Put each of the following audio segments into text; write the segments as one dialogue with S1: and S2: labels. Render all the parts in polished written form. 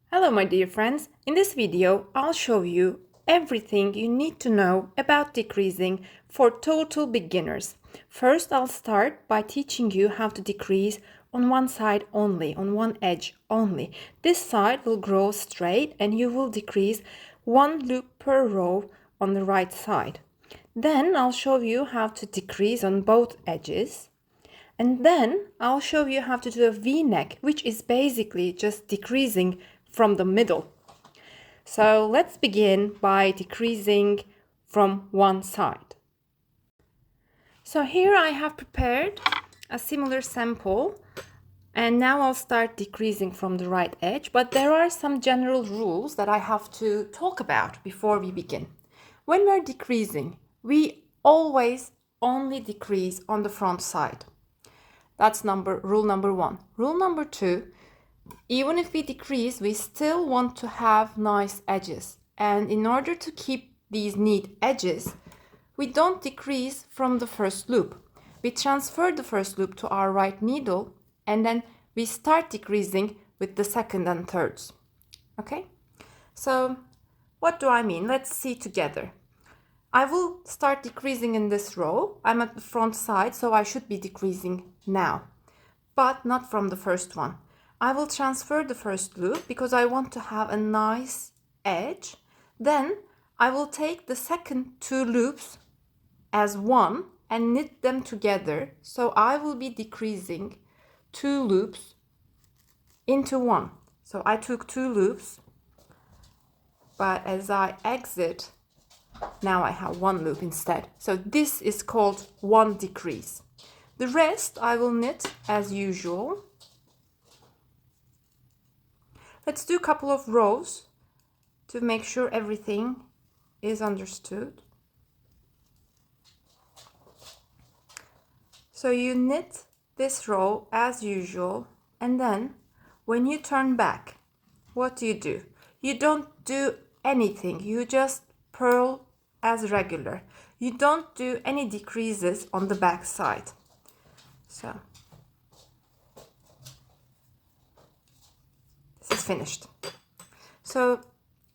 S1: Hello my dear friends, in this video I'll show you everything you need to know about decreasing for total beginners. First I'll start by teaching you how to decrease on one side only, on one edge only. This side will grow straight and you will decrease one loop per row on the right side. Then I'll show you how to decrease on both edges. And then I'll show you how to do a V-neck, which is basically just decreasing from the middle. So let's begin by decreasing from one side. So here I have prepared a similar sample, and now I'll start decreasing from the right edge, but there are some general rules that I have to talk about before we begin. When we're decreasing, we always only decrease on the front side. That's rule number one. Rule number two, even if we decrease, we still want to have nice edges. And in order to keep these neat edges, we don't decrease from the first loop. We transfer the first loop to our right needle and then we start decreasing with the second and thirds. Okay? So what do I mean? Let's see together. I will start decreasing in this row. I'm at the front side, so I should be decreasing now, but not from the first one. I will transfer the first loop because I want to have a nice edge. Then I will take the second two loops as one and knit them together. So I will be decreasing two loops into one. So I took two loops, but as I exit, now I have one loop instead. So this is called one decrease. The rest I will knit as usual. Let's do a couple of rows to make sure everything is understood. So you knit this row as usual, and then when you turn back, what do? You don't do anything, you just purl as regular. You don't do any decreases on the back side. So this is finished. So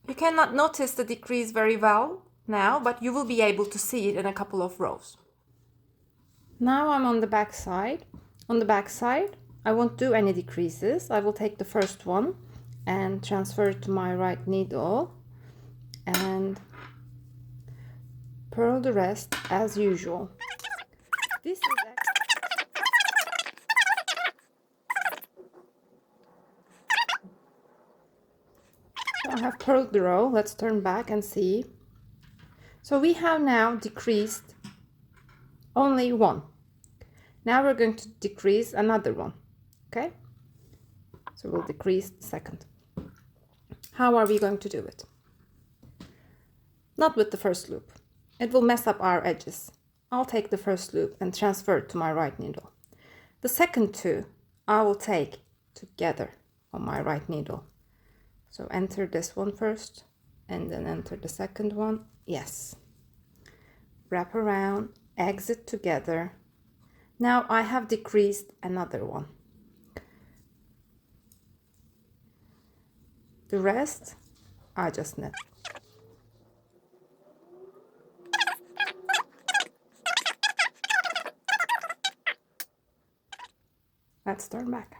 S1: you cannot notice the decrease very well now, but you will be able to see it in a couple of rows. Now I'm on the back side. On the back side, I won't do any decreases. I will take the first one and transfer it to my right needle and purl the rest as usual. This is so I have purled the row. Let's turn back and see. So we have now decreased only one. Now we're going to decrease another one. Okay? So we'll decrease the second. How are we going to do it? Not with the first loop. It will mess up our edges. I'll take the first loop and transfer it to my right needle. The second two I will take together on my right needle. So enter this one first and then enter the second one. Yes. Wrap around, exit together. Now I have decreased another one. The rest I just knit. Let's turn back.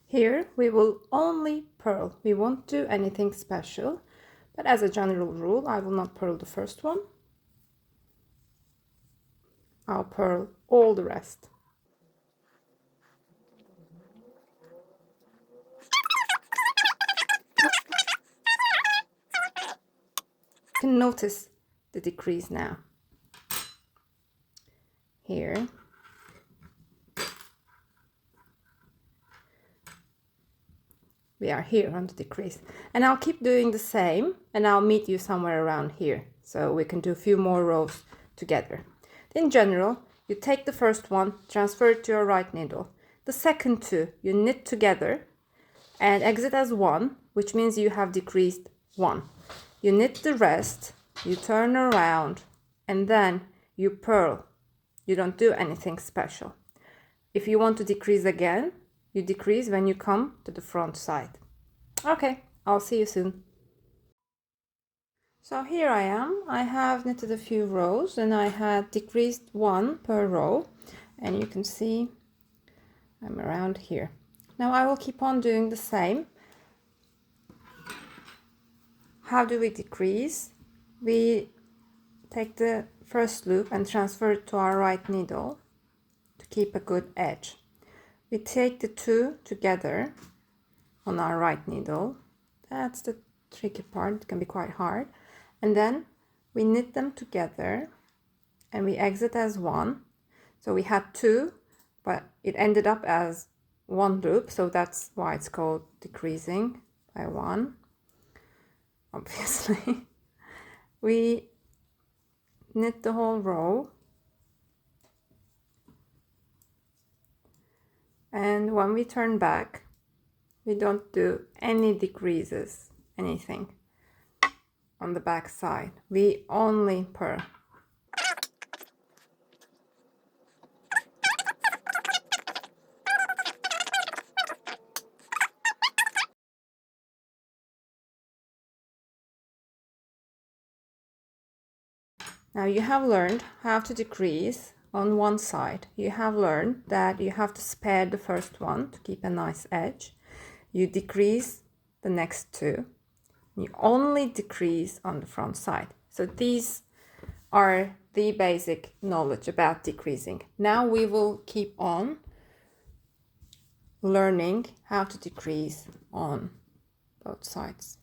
S1: Here we will only purl. We won't do anything special, but as a general rule, I will not purl the first one. I'll purl all the rest. You can notice the decrease now. Here. We are here on the decrease. And I'll keep doing the same and I'll meet you somewhere around here. So we can do a few more rows together. In general, you take the first one, transfer it to your right needle. The second two, you knit together and exit as one, which means you have decreased one. You knit the rest, you turn around, and then you purl. You don't do anything special. If you want to decrease again, you decrease when you come to the front side. Okay, I'll see you soon. So here I am. I have knitted a few rows and I had decreased 1 per row, and you can see I'm around here. Now I will keep on doing the same. How do we decrease? We take the first loop and transfer it to our right needle to keep a good edge. We take the two together on our right needle. That's the tricky part, it can be quite hard. And then we knit them together and we exit as one. So we had two, but it ended up as one loop, so that's why it's called decreasing by one, obviously. We knit the whole row, and when we turn back, we don't do any decreases, anything on the back side. We only purl. Now you have learned how to decrease on one side. You have learned that you have to spare the first one to keep a nice edge. You decrease the next two. You only decrease on the front side. So these are the basic knowledge about decreasing. Now we will keep on learning how to decrease on both sides.